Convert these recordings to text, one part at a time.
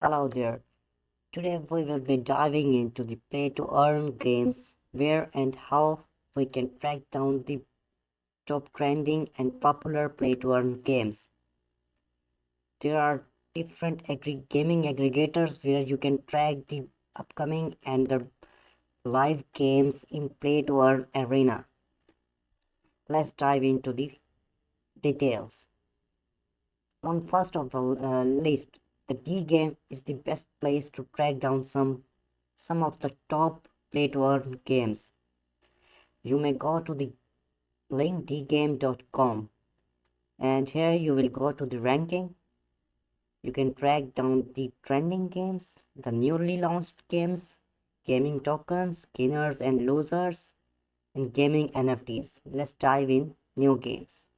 Hello there. Today we will be diving into the play to earn games, where and how we can track down the top trending and popular play to earn games. There are different gaming aggregators where you can track the upcoming and the live games in play to earn arena. Let's dive into the details. On first of the list, the DEGAME is the best place to track down some of the top play to earn games. You may go to the link degame.com, and here you will go to the ranking. You can track down the trending games, the newly launched games, gaming tokens, winners and losers, and gaming NFTs. Let's dive in new games.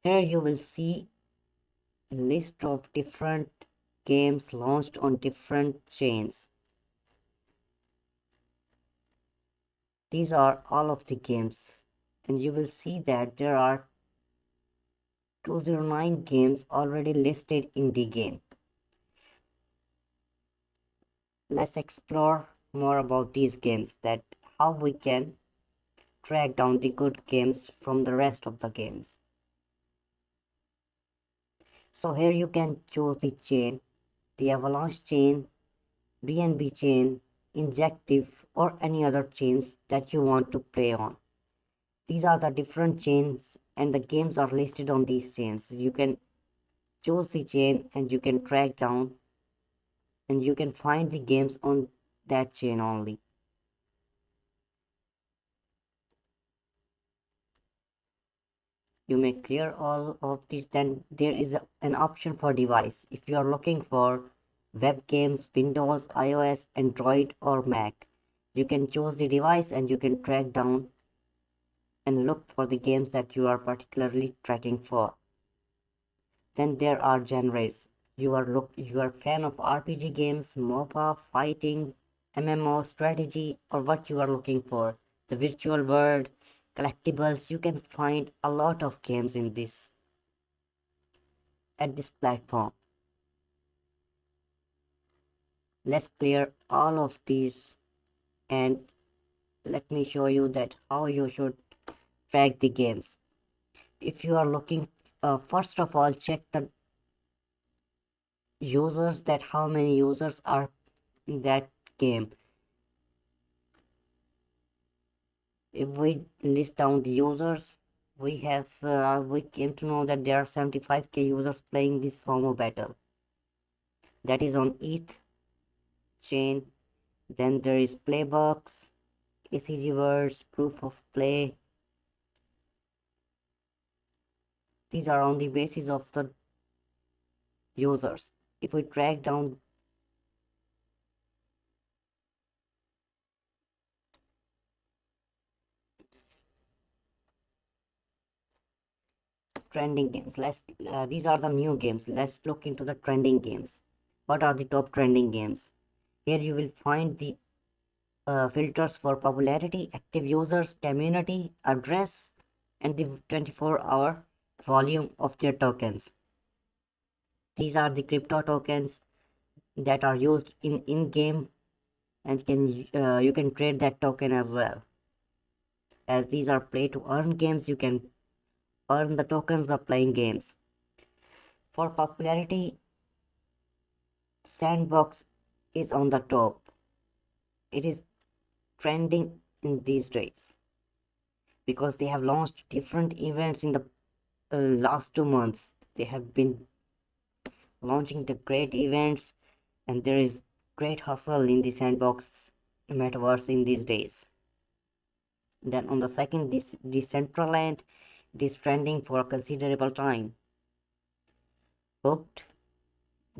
Here you will see a list of different games launched on different chains. These are all of the games, and you will see that there are 209 games already listed in the game. Let's explore more about these games, that how we can track down the good games from the rest of the games. So here you can choose the chain, the Avalanche chain, BNB chain, Injective, or any other chains that you want to play on. These are the different chains and the games are listed on these chains. You can choose the chain and you can track down and you can find the games on that chain only. You may clear all of these. Then there is an option for device. If you are looking for web games, Windows, iOS, Android, or Mac, you can choose the device and you can track down and look for the games that you are particularly tracking for. Then there are genres. You are a fan of RPG games, MOBA, fighting, MMO, strategy, or what you are looking for. The virtual world, collectibles, you can find a lot of games in this at this platform. Let's clear all of these and let me show you that how you should track the games. If you are looking, first of all, check the users, that how many users are in that game. If we list down the users, we came to know that there are 75k users playing this homo battle. That is on ETH chain. Then there is Playbox, ACG words, proof of play. These are on the basis of the users. If we track down trending games, these are the new games. Let's look into the trending games. What are the top trending games? Here you will find the filters for popularity, active users, community, address, and the 24-hour volume of their tokens. These are the crypto tokens that are used in-game, and you can trade that token as well. As these are play to earn games, you can earn the tokens by playing games. For popularity, Sandbox is on the top. It is trending in these days because they have launched different events in the last 2 months. They have been launching the great events, and there is great hustle in the Sandbox metaverse in these days. Then on the second, this Decentraland, it is trending for a considerable time. Hooked,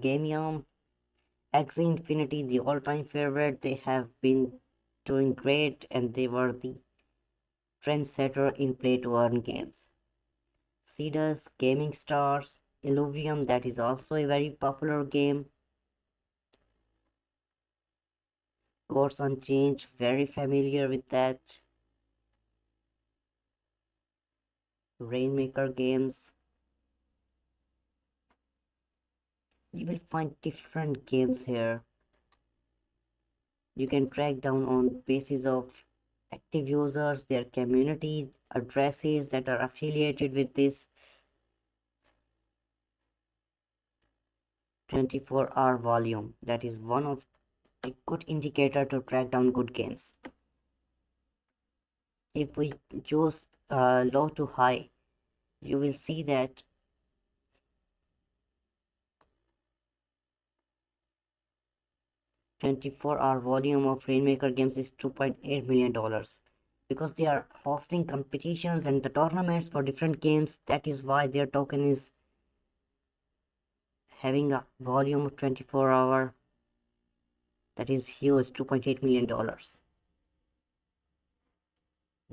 Game Axie Infinity, the all-time favorite, they have been doing great and they were the trendsetter in play-to-earn games. Cedars, Gaming Stars, Illuvium, that is also a very popular game. Course Unchanged, very familiar with that. Rainmaker Games. You will find different games here. You can track down on basis of active users, their community addresses that are affiliated with this 24-hour volume. That is one of a good indicator to track down good games. If we choose low to high, you will see that 24-hour volume of Rainmaker games is $2.8 million. Because they are hosting competitions and the tournaments for different games, that is why their token is having a volume of 24-hour. That is huge, $2.8 million.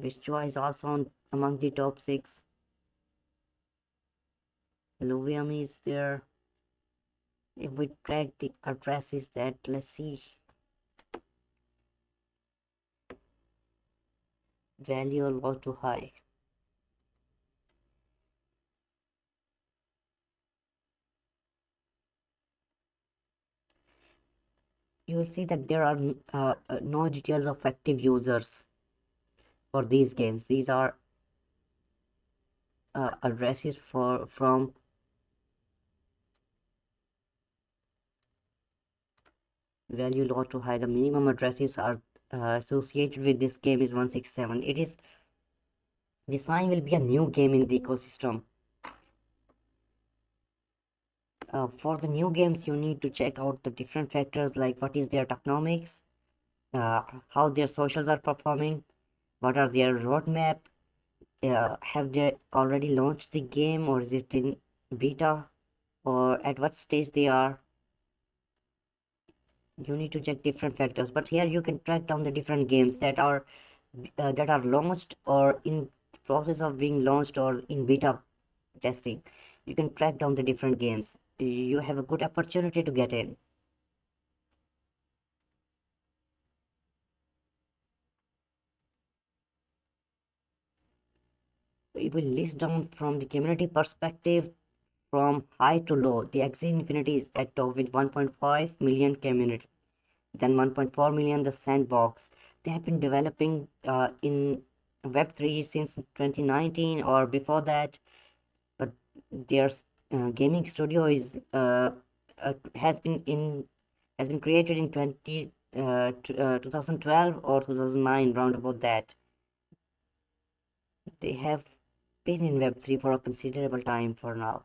Vichua is also among the top 6. Luvium is there. If we track the addresses that, let's see, value low to high. You will see that there are no details of active users for these games. These are addresses from value low to high. The minimum addresses are associated with this game is 167. It is design will be a new game in the ecosystem. For the new games, you need to check out the different factors like what is their tokenomics, how their socials are performing, what are their roadmap, have they already launched the game or is it in beta, or at what stage they are. You need to check different factors, but here you can track down the different games that are launched or in the process of being launched or in beta testing. You can track down the different games. You have a good opportunity to get in. It will list down from the community perspective from high to low. The Axie Infinity is at top with 1.5 million community, then 1.4 million the Sandbox. They have been developing in Web3 since 2019 or before that, but their gaming studio is has been created in 2012 or 2009, round about that. They have been in Web3 for a considerable time for now.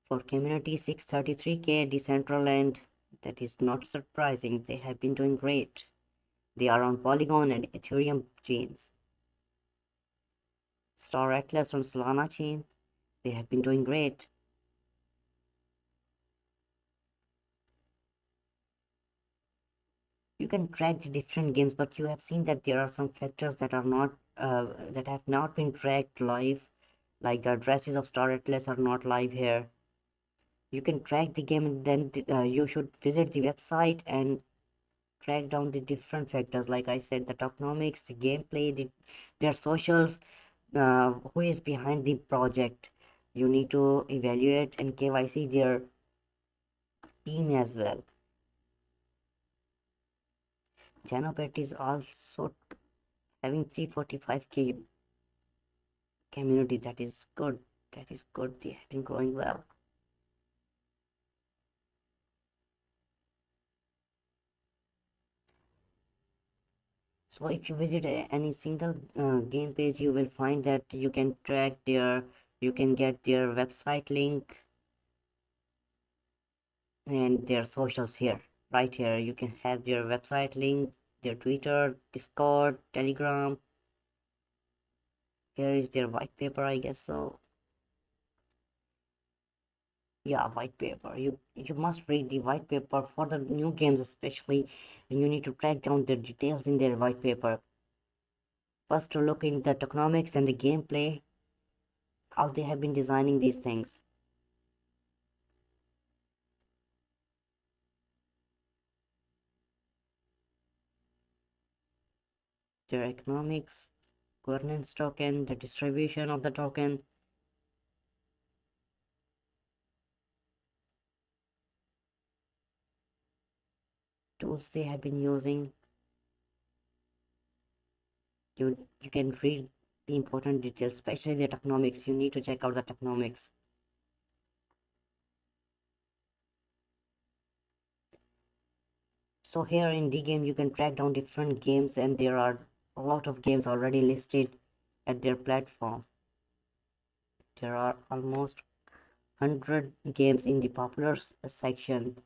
For community 633K Decentraland, that is not surprising. They have been doing great. They are on Polygon and Ethereum chains. Star Atlas on Solana chain, they have been doing great. You can track the different games, but you have seen that there are some factors that are not that have not been tracked live, like the addresses of Star Atlas are not live here. You can track the game, and then you should visit the website and track down the different factors. Like I said, the tokenomics, the gameplay, their socials, who is behind the project. You need to evaluate and KYC their team as well. Janopet is also having 345K community. That is good. That is good. They have been growing well. So if you visit any single game page, you will find that you can track you can get their website link and their socials here. Right here, you can have their website link, their Twitter, Discord, Telegram. Here is their white paper, I guess so. Yeah, white paper. You must read the white paper for the new games, especially, and you need to track down the details in their white paper. First, to look in the tokenomics and the gameplay, how they have been designing these things. Their economics, governance token, the distribution of the token, tools they have been using. You can read the important details, especially the tokenomics. You need to check out the tokenomics. So here in DGame you can track down different games, and there are a lot of games already listed at their platform. There are almost 100 games in the popular section.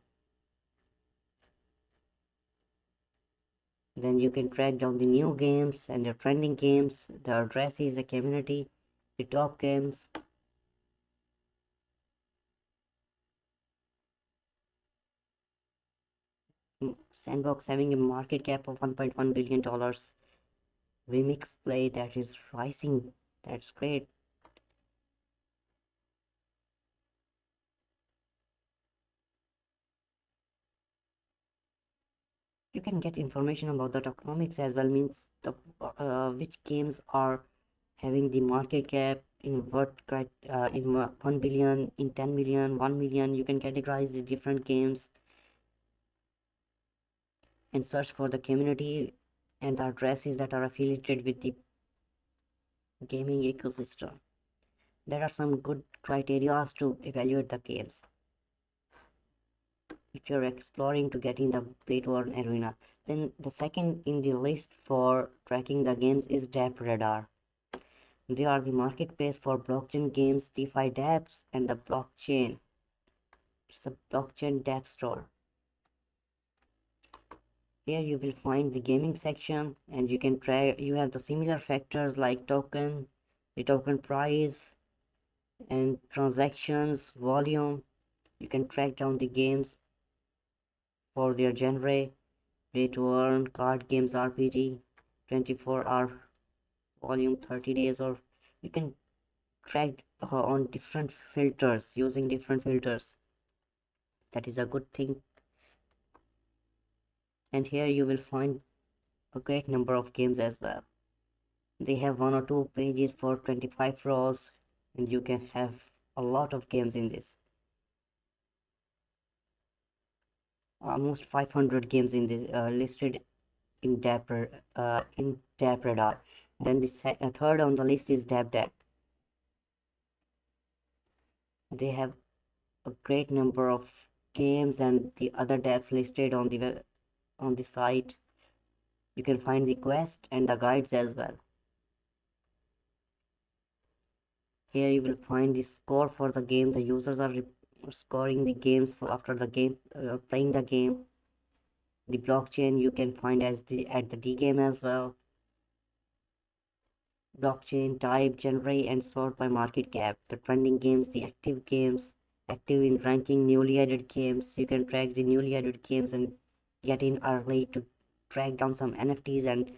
Then you can track down the new games and the trending games, the addresses, the community, the top games. Sandbox having a market cap of $1.1 billion. Remix play that is rising. That's great. You can get information about the tokenomics as well, means the which games are having the market cap in in 1 billion, in 10 million, 1 million. You can categorize the different games and search for the community and the addresses that are affiliated with the gaming ecosystem. There are some good criteria to evaluate the games if you're exploring to get in the play to earn arena. Then the second in the list for tracking the games is Dapraddar. They are the marketplace for blockchain games, DeFi dApps, and the blockchain. It's a blockchain dApp store. Here you will find the gaming section, and you can track. You have the similar factors like token, the token price, and transactions volume. You can track down the games for their genre, play to earn, card games, RPG, 24-hour volume, 30 days, or you can track on different filters, using different filters. That is a good thing. And here you will find a great number of games as well. They have one or two pages for 25 rows, and you can have a lot of games in this. Almost 500 games in this listed in Dapraddar. Then the third on the list is Dapdap. They have a great number of games and the other dApps listed on the site. You can find the quest and the guides as well. Here you will find the score for the game. The users are scoring the games after the game, playing the game. The blockchain you can find as at the DGame as well. Blockchain type, genre, and sort by market cap. The trending games, the active games, active in ranking, newly added games. You can track the newly added games and get in early to track down some NFTs, and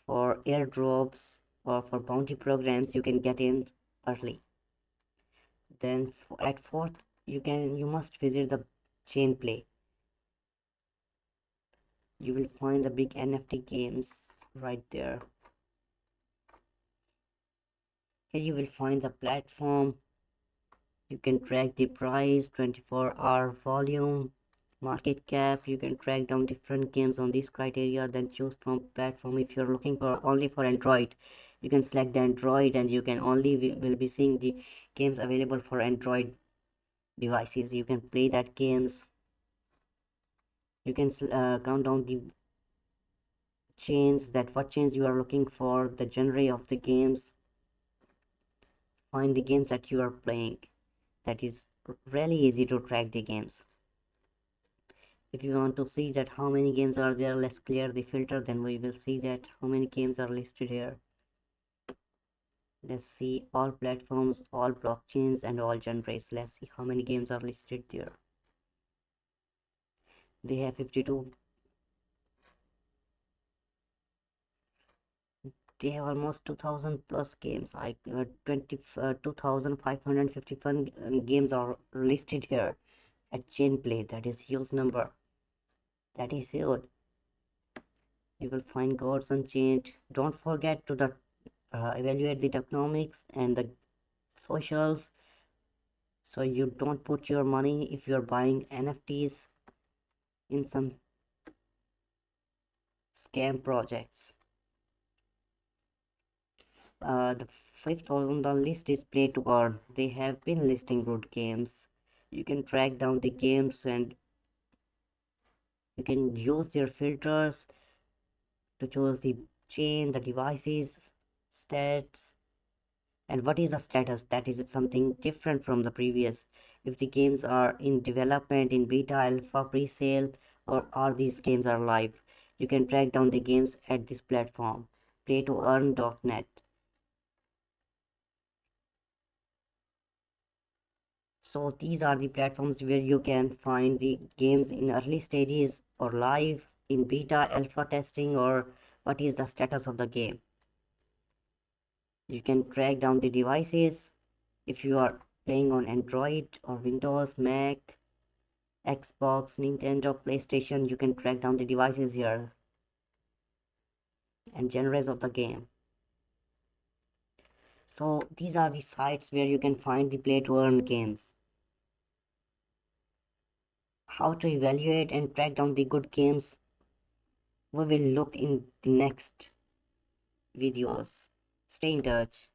for airdrops or for bounty programs you can get in early. Then at fourth you must visit the Chainplay. You will find the big NFT games right there. Here you will find the platform. You can track the price, 24-hour volume, market cap. You can track down different games on these criteria, then choose from platform. If you're looking for only for Android, you can select the Android, and you can only will be seeing the games available for Android devices. You can play that games. You can count down the chains, that what chains you are looking for, the genre of the games, find the games that you are playing. That is really easy to track the games. If you want to see that how many games are there, let's clear the filter, then we will see that how many games are listed here. Let's see all platforms, all blockchains, and all genres. Let's see how many games are listed there. They have 52. They have almost 2000 plus games. 2551 games are listed here at Chainplay. That is huge number. That is huge. You will find gods unchanged. Don't forget to evaluate the tokenomics and the socials. so you don't put your money if you're buying NFTs in some scam projects. The fifth on the list is play to earn. They have been listing good games. You can track down the games and you can use their filters to choose the chain, the devices, stats, and what is the status. That is something different from the previous. If the games are in development, in beta, alpha, pre-sale, or all these games are live, you can track down the games at this platform, playtoearn.net. So these are the platforms where you can find the games in early stages or live, in beta, alpha testing, or what is the status of the game. You can track down the devices if you are playing on Android or Windows, Mac, Xbox, Nintendo, PlayStation. You can track down the devices here and genres of the game. So these are the sites where you can find the play to earn games. How to evaluate and track down the good games, we will look in the next videos. Stay in touch.